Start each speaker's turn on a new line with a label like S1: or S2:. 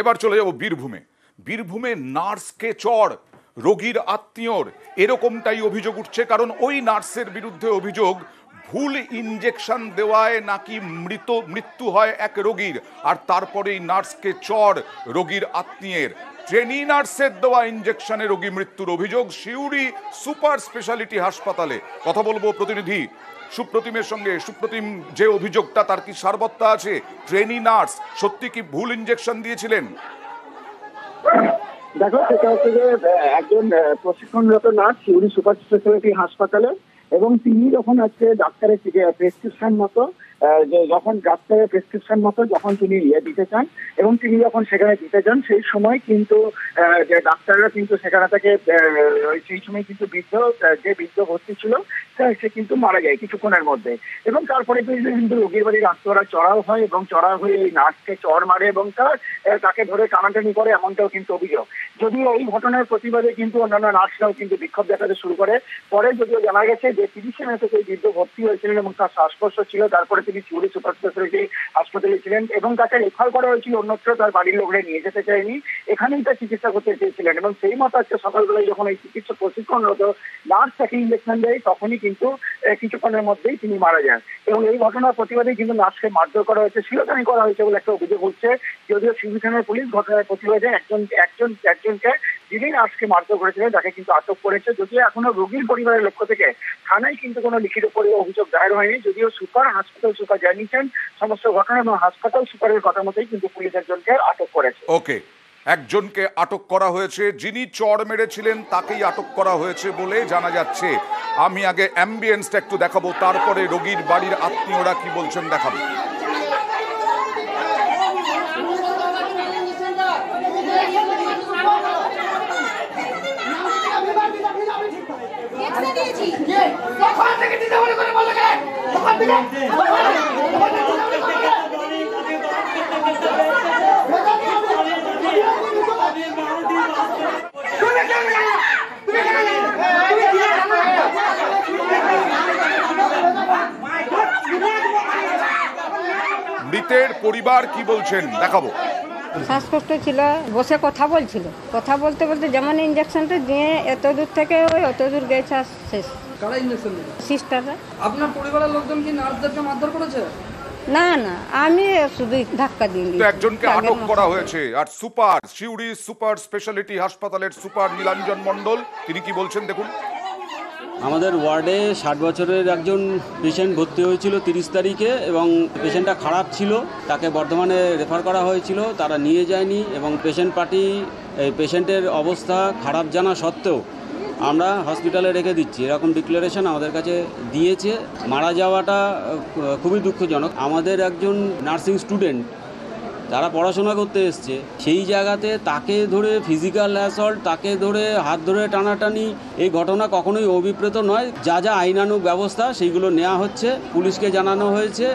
S1: এবার চলে যাব বীরভূমে। বীরভূমে নার্সকে চড়, রোগীর আত্মীয়র এরকমটাই অভিযোগ উঠছে। কারণ ওই নার্সের বিরুদ্ধে অভিযোগ ভুল ইনজেকশন দেওয়ায় নাকি মৃত্যু হয় এক রোগীর, আর তারপরেই নার্সকে চড় রোগীর আত্মীয়ের। ট্রেনি নার্সের দেওয়া ইনজেকশনে রোগী মৃত্যুর অভিযোগ সিউড়ি সুপার স্পেশালিটি হাসপাতালে। কথা বলবো প্রতিনিধি সুপ্রতিমের সঙ্গে। সুপ্রতিম, যে অভিযোগটা তার কি সারবত্তা আছে? ট্রেনি নার্স সত্যি কি ভুল ইনজেকশন দিয়েছিলেন?
S2: দেখো, সেটা হচ্ছে যে একজন প্রশিক্ষণরত নার্স সিউড়ি সুপার স্পেশালিটি হাসপাতালে, এবং তিনি যখন আজকে ডাক্তারের প্রেসক্রিপশন মতো যখন তিনি দিতে চান এবং তিনি যখন সেখানে দিতে যান, সেই সময় কিন্তু যে ডাক্তাররা কিন্তু সেখানে থেকে সেই সময় কিন্তু বৃদ্ধ ভর্তি ছিল সে কিন্তু মারা যায় কিছুক্ষণের মধ্যে। এবং তারপরে কিন্তু রোগীর বাড়ির আত্মীয়রা চড়াও হয় এবং চড়াও হয়ে এই নার্সকে চড় মারে এবং তাকে ধরে টানাটানি করে, এমনটাও কিন্তু অভিযোগ। যদিও এই ঘটনার প্রতিবাদে কিন্তু অন্যান্য নার্সরাও কিন্তু বিক্ষোভ দেখাতে শুরু করে। পরে যদিও জানা গেছে যে 30 মে থেকে বৃদ্ধ ভর্তি হয়েছিলেন এবং তার শ্বাসকষ্ট ছিল, তারপরে তিনি সিউড়ি সুপার স্পেশালিটি হাসপাতালে ছিলেন এবং তাকে রেফার করা হয়েছিল অন্যত্র। তার বাড়ির লোকরা নিয়ে যেতে চায়নি, এখানেই তার চিকিৎসা করতে চেয়েছিলেন। এবং সেই মতো আজকে সকালবেলায় যখন এই চিকিৎসা প্রশিক্ষণরত নার্স তাকে ইঞ্জেকশন দেয়, তখনই কিন্তু কিছুক্ষণের মধ্যেই তিনি মারা যান। এবং এই ঘটনার প্রতিবাদে কিন্তু নার্সকে মারধর করা হয়েছে, শিরোধানি করা হয়েছে বলে একটা অভিযোগ হচ্ছে। যদিও সিউড়ি থানার পুলিশ ঘটনার প্রতিবাদে একজনকে যিনি নার্সকে মারধর করেছিলেন তাকে কিন্তু আটক করেছে। যদিও এখনো রোগীর পরিবারের পক্ষ থেকে থানায় কিন্তু কোনো লিখিত অভিযোগ দায়ের হয়নি। যদিও হাসপাতাল সুপার জানিয়েছেন সমস্ত ঘটনা, এবং হাসপাতাল সুপারের কথা মতোই কিন্তু পুলিশ একজনকে আটক করেছে।
S1: ওকে, একজনকে আটক করা হয়েছে, যিনি চড় মেরেছিলেন তাকেই আটক করা হয়েছে বলে জানা যাচ্ছে। আমি আগে অ্যাম্বিয়েন্সটা একটু দেখাবো, তারপরে রোগীর বাড়ির আত্মীয়রা কি বলছেন দেখাবো। মৃতের পরিবার কি বলছেন দেখাবো।
S3: শ্বাসকষ্ট ছিল, বসে কথা বলতে বলতে যেমন ইঞ্জেকশনটা দিয়ে এত দূর থেকে অত দূর গেছে, শেষ।
S4: কারা ইঞ্জেকশন দিল?
S3: সিস্টাররা।
S4: আপনার পরিবারের লোকজন কি নার্সদেরকে মারধর করেছে?
S3: না, আমি শুধু ধাক্কা দিই।
S1: একজনকে আটক করা হয়েছে। আর সিউড়ি সুপার স্পেশালিটি হাসপাতালের সুপার নীলাঞ্জন মণ্ডল তিনি কি বলছেন দেখুন।
S5: আমাদের ওয়ার্ডে 60 বছরের একজন পেশেন্ট ভর্তি হয়েছিল 30 তারিখে, এবং পেশেন্টটা খারাপ ছিল, তাকে বর্ধমানে রেফার করা হয়েছিল, তারা নিয়ে যায়নি। এবং পেশেন্ট পার্টি এই পেশেন্টের অবস্থা খারাপ জানা সত্ত্বেও আমরা হসপিটালে রেখে দিচ্ছি এরকম ডিক্লারেশন আমাদের কাছে দিয়েছে। মারা যাওয়াটা খুবই দুঃখজনক। আমাদের একজন নার্সিং স্টুডেন্ট যারা পড়াশোনা করতে এসছে, সেই জায়গাতে তাকে ধরে ফিজিক্যাল অ্যাসল্ট, তাকে ধরে হাত ধরে টানাটানি, এই ঘটনা কখনোই অভিপ্রেত নয়। যা আইনানুগ ব্যবস্থা সেইগুলো নেওয়া হচ্ছে, পুলিশকে জানানো হয়েছে।